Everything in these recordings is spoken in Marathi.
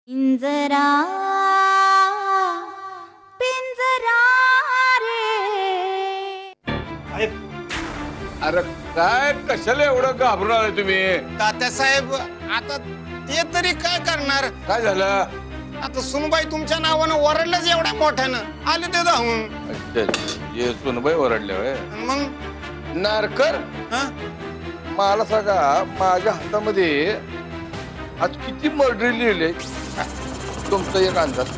पिंजरा पिंजरा रे. अरे काय कशाला एवढं घाबरून आले तुम्ही? तात्यासाहेब आता ते तरी काय करणार? काय झालं? आता सुनबाई तुमच्या नावानं ओरडल्याच एवढ्या मोठ्यानं आले ते धावून. अच्छा, ये सुनबाई ओरडले होय. आणि मग नारकर हा? मला सांगा, माझ्या हातामध्ये आज किती मर्डरी लिहिले? तुमचा एक अंदाज.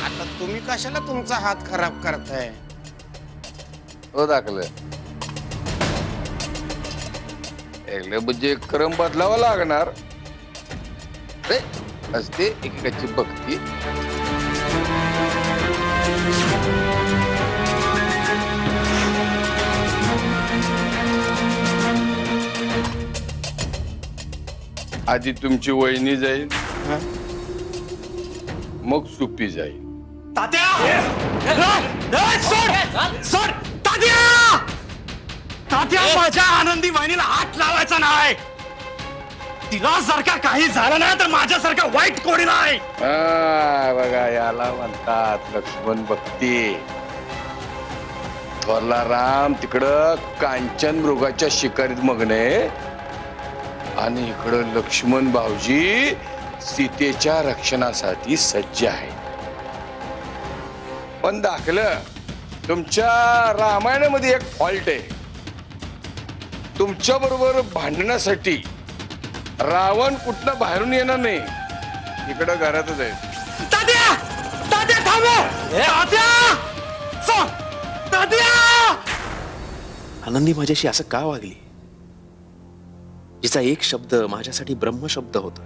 आता तुम्ही कशाला तुमचा हात खराब करताय? हो दाखलं एकले म्हणजे क्रम बदलावा लागणार रे. असते एकेकाची भक्ती. आधी तुमची वहिनी जाईल, मग सुपी जाईल. तात्या! सोड! सोड! तात्या! तात्या, माझ्या आनंदी बहिणीला हात लावायचा नाही. तिला जर का काही झालं नाही तर माझ्यासारखा वाईट कोणी नाही. बघा, याला म्हणतात लक्ष्मण भक्ती. थोरला राम तिकडं कांचन मृगाच्या शिकारीत मग्न आणि इकडं लक्ष्मण भाऊजी सीतेच्या रक्षणासाठी सज्ज आहे. पण दाखलं तुमच्या रामायणामध्ये एक फॉल्ट आहे. तुमच्या बरोबर भांडण्यासाठी रावण कुठनं बाहेरून येणार नाही, इकडं घरातच आहे. तात्या! तात्या थांबव! तात्या! सोड! तात्या! आनंदी माझ्याशी असं का वागली? जिचा एक शब्द माझ्यासाठी ब्रह्मशब्द होता.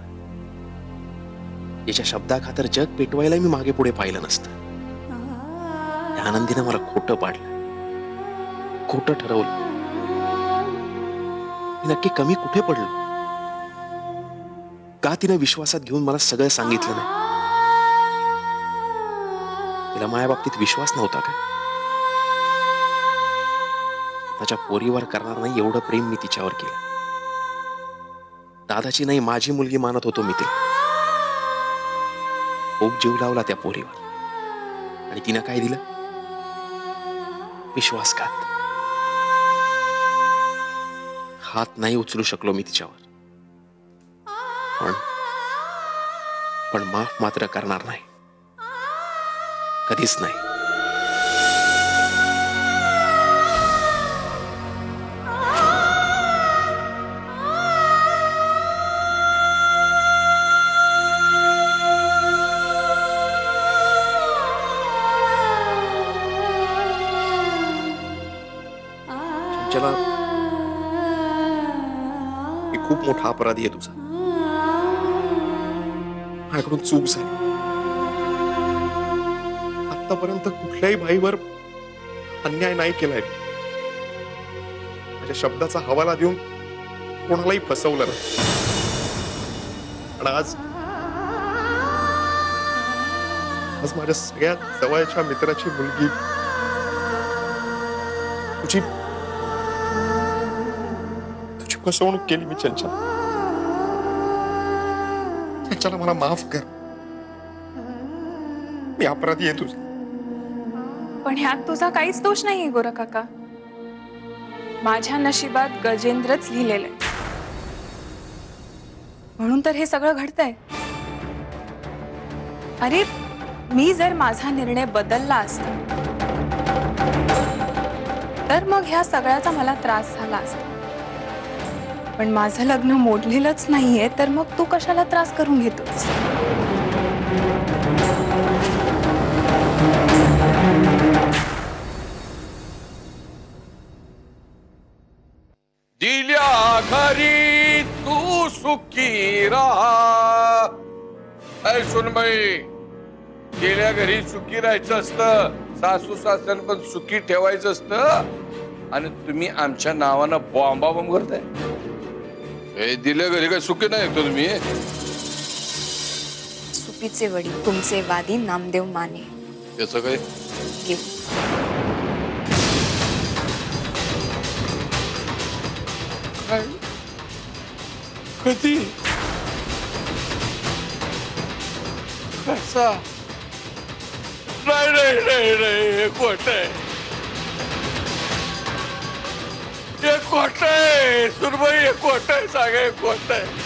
याच्या शब्दाखातर जग पेटवायला मी मागे पुढे पाहिलं नसतं. त्या आनंदीनं मला खोटं पाडलं, खोटं ठरवलं. मी नक्की कमी कुठे पडलो? का तिनं विश्वासात घेऊन मला सगळं सांगितलं नाही? तिला माझ्या बाबतीत विश्वास नव्हता का? माझ्या पोरीवर करणार नाही एवढं प्रेम मी तिच्यावर केलं. दादाची नाही माझी मुलगी मानत होतो मी ते. खूप जीव लावला त्या पोरीवर आणि तिनं काय दिलं? विश्वासघात. हात नाही उचलू शकलो मी तिच्यावर, पण माफ मात्र करणार नाही, कधीच नाही. चला, मी खूप मोठा अपराधी आहे तुझा. माझ्याकडून चूक झाली. आतापर्यंत कुठल्याही बाईवर अन्याय नाही केलाय. माझ्या शब्दाचा हवाला देऊन कोणालाही फसवलं नाही. पण आज माझ्या सगळ्यात जवळच्या मित्राची मुलगी तुझी फसवणूक केली मी. चंचल, चला मला माफ कर. मी अपराधी आहे तुझा. पण ह्यात तुझा काहीच दोष नाहीये गोरा काका. माझ्या नशिबात गजेंद्रच लिहिलेलंय, म्हणून तर हे सगळं घडतंय. अरे, मी जर माझा निर्णय बदलला असता तर मग ह्या सगळ्याचा मला त्रास झाला असता. पण माझं लग्न मोडलेलंच नाहीये, तर मग तू कशाला त्रास करून घेतोस? दिल्या घरी तू सुखी राहा. ऐ सुनबाई, गेल्या घरी सुखी राहायचं असतं, सासू सासऱ्यानं पण सुखी ठेवायचं असतं. आणि तुम्ही आमच्या नावानं बॉम्बा बॉम्ब करताय. हे दिल्या घरी काय सुखी नाही तो तुम्ही? सुपीचे वडील तुमचे वादी नामदेव माने. त्याचं काय? कधी? कसा नाही नाही नाही नाही हे खोट आहे हे खोट आहे सुरबाई हे खोट आहे सांगा हे खोट आहे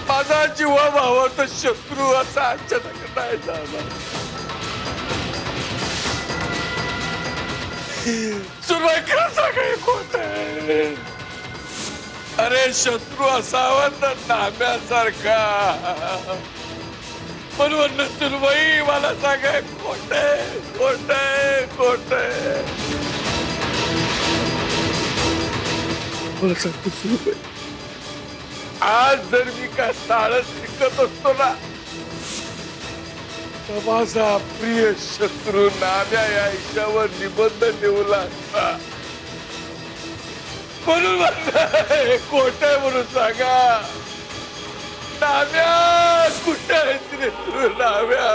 माझा जीवा भावाचा शत्रू असा अचानक नाही झाला सुरबाई खरं सांगा हे खोट आहे अरे शत्रू असावा तर नाम्यासारखा पण म्हणलं सुरबाई मला सांगा खोट आहे खोट आहे खोट आहे मला सांगतो सुरबाई आज जर मी काय साळस शिकत असतो ना तर माझा प्रिय शत्रू नाम्या या हिच्यावर निबंध लिहला असता म्हणून म्हणलं खोट आहे म्हणून सांगा नाम्या कुठे आहे रे तू नाम्या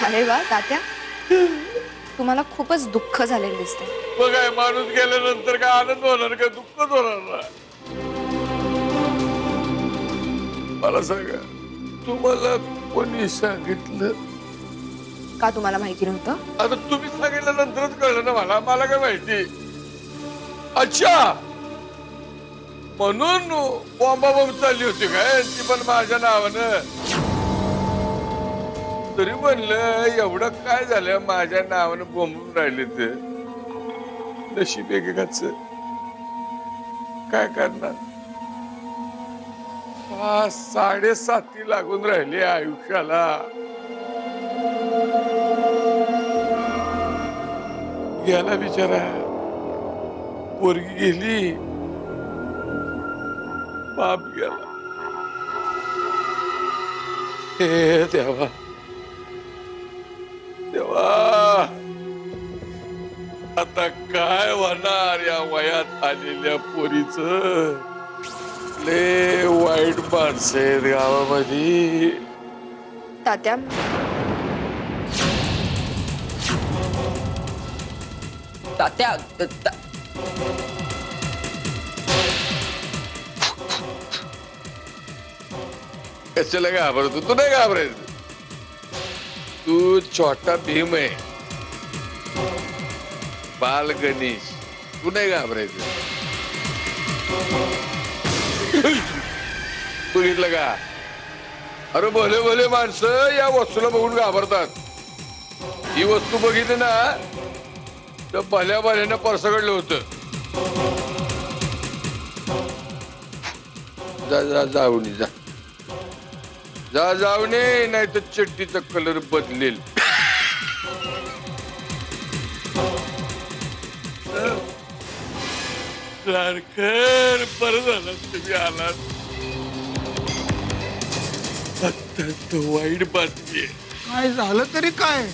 अरे वा तात्या तुम्हाला खूपच दुःख झालेलं दिसतंय बघाय माणूस गेल्यानंतर काय आनंद होणार का दुःखच होणार ना मला सांगा तुम्हाला कोणी सांगितलं का तुम्हाला माहिती नव्हतं आता तुम्ही सांगितल्यानंतरच कळलं ना मला मला काय माहिती अच्छा म्हणून बॉम्बाबॉम्ब चालली होती काय ती पण माझ्या नावानं तरी म्हणलं एवढं काय झालं माझ्या नावानं बोंबून राहिले ते नशीब एकेकाच काय करणार 7.5 लागून राहिले आयुष्याला गेला बिचारा पोरगी गेली बाप गेला हे देवा देवा आता काय होणार या वयात आलेल्या पोरीच ले वाईट माणसं आहेत गावामध्ये तात्या तात्या कशाला घाबरतो तू नाही घाबरायचं तू छोटा भीम आहे बाल गणेश तू नाही घाबरायचं बघितलं का अरे भले भले माणसं या वस्तूला बघून घाबरतात ही वस्तू बघितली ना तर भल्या भल्यानं परसकडलं होतं जा जा जाऊन जा जा जाऊ नये नाही तर चड्डीचा कलर बदलेल सारखं बरं झालं तुम्ही आलात अत्यंत वाईट बातमी आहे काय झालं तरी काय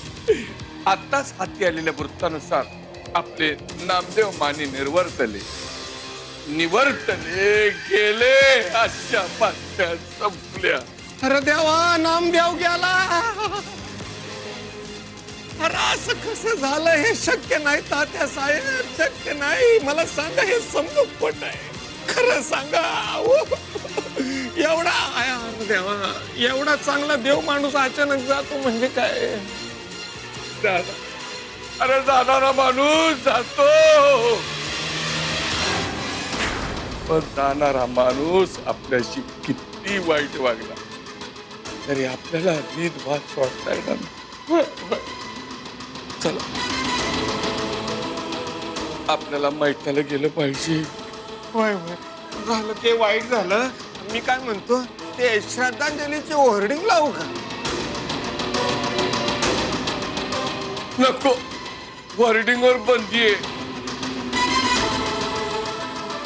आताच हाती आलेल्या वृत्तानुसार आपले नामदेव माने निवर्तले गेले आजच्या बातम्या संपल्या अरे देवा नामदेव गेला अरे असं कसं झालं हे शक्य नाही तात्या साहेब शक्य नाही मला सांगा हे समजून पट आहे खरं सांगा एवढा देवा एवढा चांगला देव माणूस अचानक जातो म्हणजे काय अरे जाणारा माणूस जातो पण जाणारा माणूस आपल्याशी किती वाईट वागला तरी आपल्याला रीत भात सोडता येणार चला आपल्याला मैत्याला गेलं पाहिजे होय होय झालं ते वाईट झालं मी काय म्हणतो ते श्रद्धांजलीचे होर्डिंग लावू का नको वर्डिंगवर बंदी आहे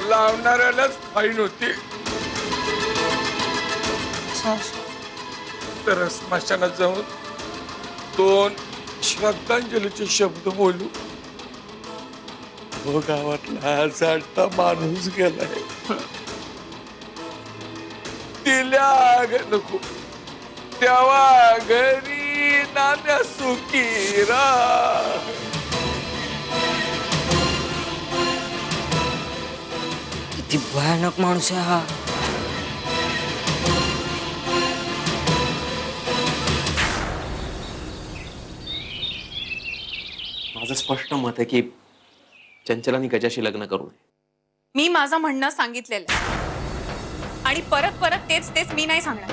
लावणाऱ्यालाच फाईन होती तर स्मशानात जाऊन 2 श्रद्धांजलीचे शब्द बोलू हो गावातला जाणता माणूस गेलाय तिल्या नको तेव्हा घरी नाम्या सुखी राह किती भयानक माणूस आहे हा माझं स्पष्ट मत आहे की चंचलानी गजाशी लग्न करू नये. मी माझं म्हणणं सांगितलेलं आहे. आणि परत परत तेच तेच मी नाही सांगणार.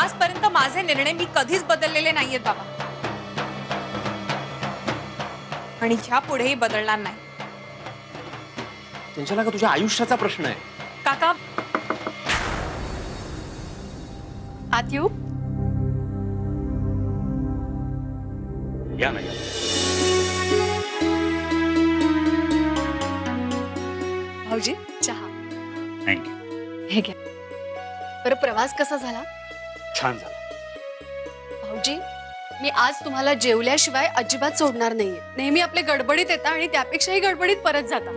आजपर्यंत माझे निर्णय मी कधीच बदललेले नाहीयेत बाबा, आणि ह्या पुढेही बदलणार नाही. चंचला, का तुझ्या आयुष्याचा प्रश्न आहे? काका, आत येऊ? या ना या. भाऊजी चहा. थँक्यू. हे घ्या. बरं, प्रवास कसा झाला? छान झालं. भाऊजी, मी आज तुम्हाला जेवल्याशिवाय अजिबात सोडणार नाहीये. नेहमी आपले गडबडीत येता आणि त्यापेक्षाही गडबडीत परत जाता.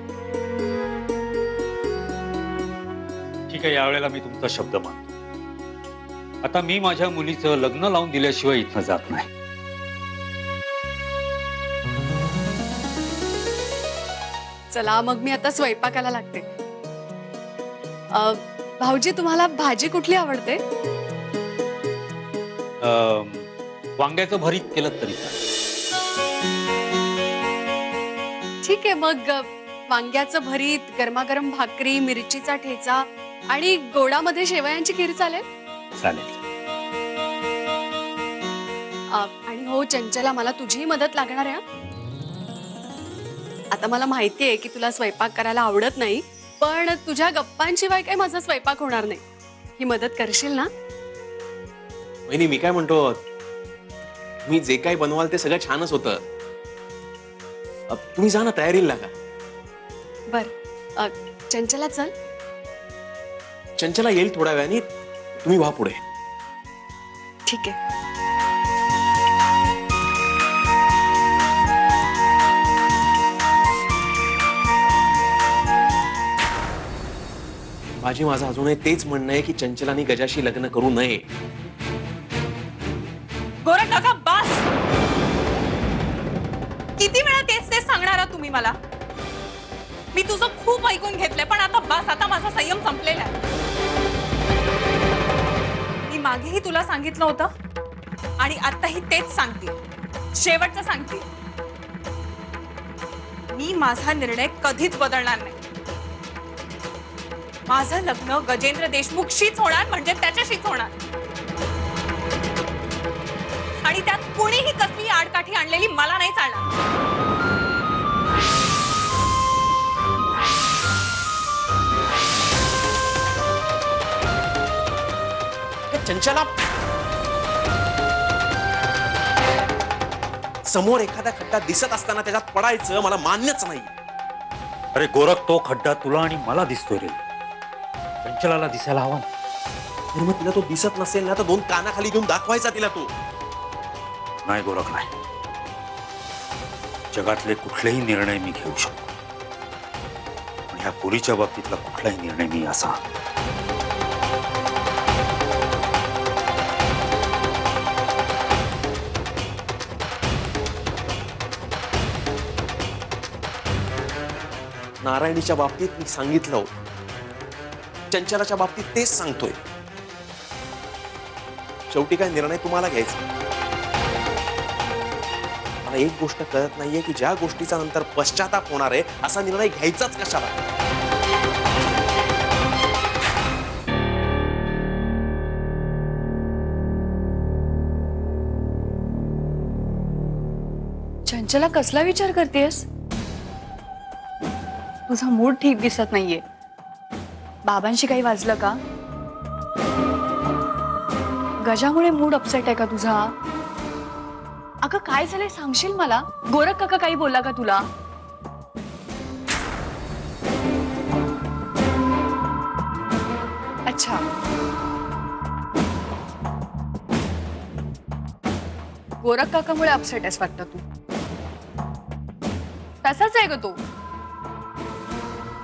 ठीक आहे, यावेळेला मी तुमचा शब्द मानतो. आता मी माझ्या मुलीचं लग्न लावून दिल्याशिवाय इथं जात नाही. चला मग मी आता स्वयंपाकाला लागते. भाऊजी, तुम्हाला भाजी कुठली आवडते? वांग्याचं भरीत केलं तरी चालेल. ठीक आहे, मग वांग्याचं भरीत, गरमागरम भाकरी, मिरचीचा ठेचा आणि गोडामध्ये शेवयांची खीर चालेल? चालेल. आणि हो चंचला, मला तुझीही मदत लागणार आहे हं? आता मला माहितीये की तुला स्वयंपाक करायला आवडत नाही, पण तुझ्या गप्पांशिवाय काही माझा स्वयंपाक होणार नाही. ही मदत करशील ना? वहिनी, मी काय म्हणतो, तुम्ही जे काही बनवाल ते सगळं छानच होतं. तुम्ही जा ना, तयारीला लागा. बर, चंचला चल. चंचला येईल थोड्या वेळाने, तुम्ही व्हा पुढे. ठीक आहे. माझं अजूनही तेच म्हणणं आहे की चंचलानी गजाशी लग्न करू नये. गोरख काका, बस. किती वेळा तेच तेच सांगणार आहात तुम्ही मला? मी तुझं खूप ऐकून घेतलंय, पण आता बस. आता माझा संयम संपलेला आहे. मी मागेही तुला सांगितलं होतं आणि आताही तेच सांगते. शेवटचं सांगते, मी माझा निर्णय कधीच बदलणार नाही. माझं लग्न गजेंद्र देशमुखशीच होणार, म्हणजे त्याच्याशीच होणार. आणि त्यात कुणीही कसली आडकाठी आणलेली मला नाही चालणार. चंचला, समोर एखादा खड्डा दिसत असताना त्याच्यात पडायचं मला मान्यच नाही. अरे गोरख, तो खड्डा तुला आणि मला दिसतोय रे. चंचलाला दिसायला हवा. तर मग तिला तो दिसत नसेल ना, तर दोन कानाखाली घेऊन दाखवायचा तिला तो. नाही गोरख, नाही. जगातले कुठलेही निर्णय मी घेऊ शकतो, पण ह्या पोरीच्या बाबतीतला कुठलाही निर्णय मी असा. नारायणीच्या बाबतीत मी सांगितलं होतं, चंचलाच्या बाबतीत तेच सांगतोय. शेवटी काय निर्णय तुम्हाला घ्यायचा. मला एक गोष्ट कळत नाहीये की ज्या गोष्टीचा नंतर पश्चाताप होणार आहे असा निर्णय घ्यायचाच कशाला. चंचला, कसला विचार करतेस? तुझा मूड ठीक दिसत नाहीये. बाबांशी काही वाजलं का? गजामुळे मूड अपसेट आहे का तुझा? अगं काय झालंय सांगशील मला? गोरख काका काही बोलला का तुला? अच्छा, गोरख काकामुळे अपसेट आहेस वाटतं तू. तसाच आहे ग तो.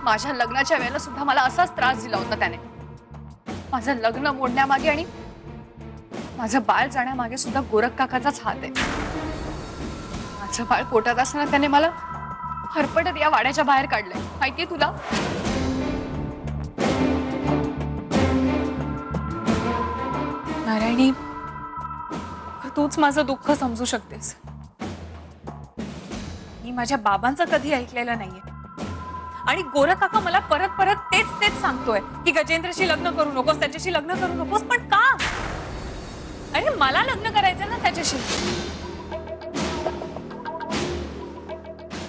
माझ्या लग्नाच्या वेळेला सुद्धा मला असाच त्रास दिला होता त्याने. माझं लग्न मोडण्यामागे आणि माझं बाळ जाण्यामागे सुद्धा गोरख काकाचाच हात आहे. माझं बाळ पोटात असताना त्याने मला हरपटत या वाड्याच्या बाहेर काढलंय, माहितीये तुला? नारायणी, तूच माझं दुःख समजू शकतेस. माझ्या बाबांचं कधी ऐकलेलं नाहीये. आणि गोरख काका मला परत परत तेच तेच सांगतोय की गजेंद्रशी लग्न करू नकोस, त्याच्याशी लग्न करू नकोस. पण का? अरे मला लग्न करायचं ना त्याच्याशी.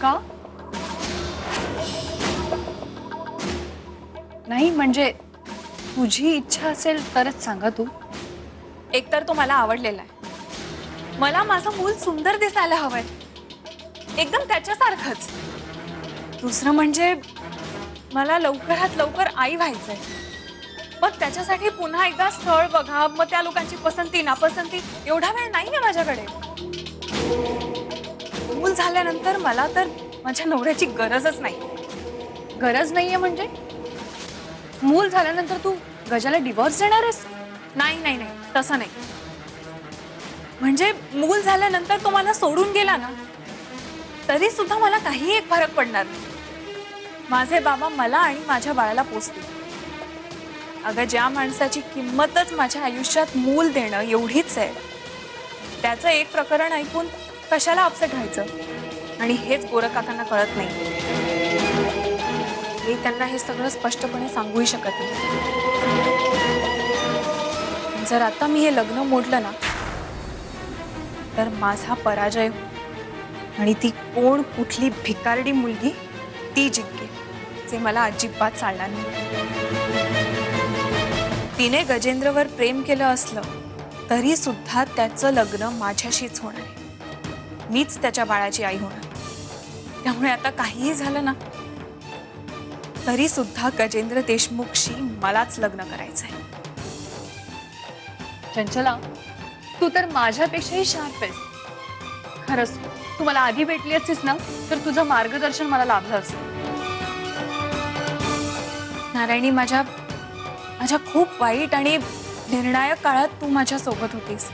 का? नाही म्हणजे तुझी इच्छा असेल तरच सांगा तू. एकतर तो मला आवडलेला आहे. मला माझं मूल सुंदर दिसायला हवंय, एकदम त्याच्यासारखंच. दुसरं म्हणजे मला लवकरात लवकर आई व्हायचंय. मग त्याच्यासाठी पुन्हा एकदा स्थळ बघा, मग त्या लोकांची पसंती नापसंती, एवढा वेळ नाहीये माझ्याकडे. मूल झाल्यानंतर मला तर माझ्या नवऱ्याची गरजच नाही. गरज नाहीये म्हणजे मूल झाल्यानंतर तू गजाला डिवोर्स देणार आहेस? नाही नाही नाही, तसं नाही. म्हणजे मूल झाल्यानंतर तो मला सोडून गेला ना तरी सुद्धा मला काही एक फरक पडणार नाही. माझे बाबा मला आणि माझ्या बाळाला पोसतील. अगं, ज्या माणसाची किंमतच माझ्या आयुष्यात मूल देणं एवढीच आहे, त्याचं एक प्रकरण ऐकून कशाला अपसेट व्हायचं? आणि हेच गोरख काकांना कळत नाही. मी त्यांना हे सगळं स्पष्टपणे सांगूही शकत नाही. जर आता मी हे लग्न मोडलं ना तर माझा पराजय होईल आणि ती कोण कुठली भिकारडी मुलगी ती जिंकेल, जे मला अजिबात चालणार नाही. तिने गजेंद्रवर प्रेम केलं असलं तरी सुद्धा त्याचं लग्न माझ्याशीच होणार आहे. मीच त्याच्या बाळाची आई होणार. त्यामुळे आता काहीही झालं ना तरी सुद्धा गजेंद्र देशमुखशी मलाच लग्न करायचंय. चंचला, तू तर माझ्यापेक्षाही शार्प आहेस. खरंच तू मला आधी भेटली असतीस ना तर तुझं मार्गदर्शन मला लाभलं असतं. नारायणी, माझ्या खूप वाईट आणि निर्णायक काळात तू माझ्या सोबत होतीस.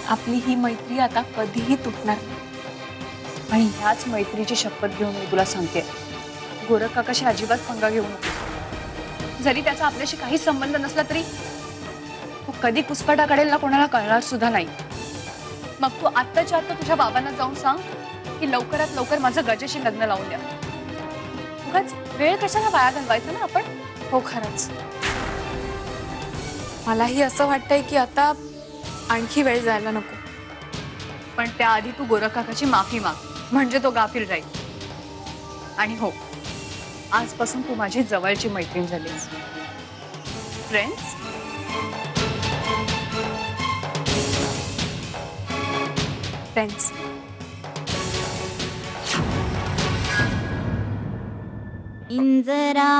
आपली ही मैत्री आता कधीही तुटणार नाही. आणि ह्याच मैत्रीची शपथ घेऊन मी तुला सांगते, गोरख काकाशी अजिबात पंगा घेऊ नको. जरी त्याचा आपल्याशी काही संबंध नसला तरी तू कधी कुसकाटा काढेल ना कोणाला कळणार सुद्धा नाही. मग तू आत्ताच्या आत्ता तुझ्या बाबांना जाऊन सांग की लवकरात लवकर माझं गजेशी लग्न लावून द्या. उगाच वेळ कशाला वाया घालवायचा ना आपण. हो, खरंच मलाही असं वाटतंय की आता आणखी वेळ जायला नको. पण त्याआधी तू गोरख काकाची माफी माग, म्हणजे तो गाफील राहील. आणि हो, आजपासून तू माझी जवळची मैत्रीण झालीस. फ्रेंड्स. फ्रेंड्स. इंजरा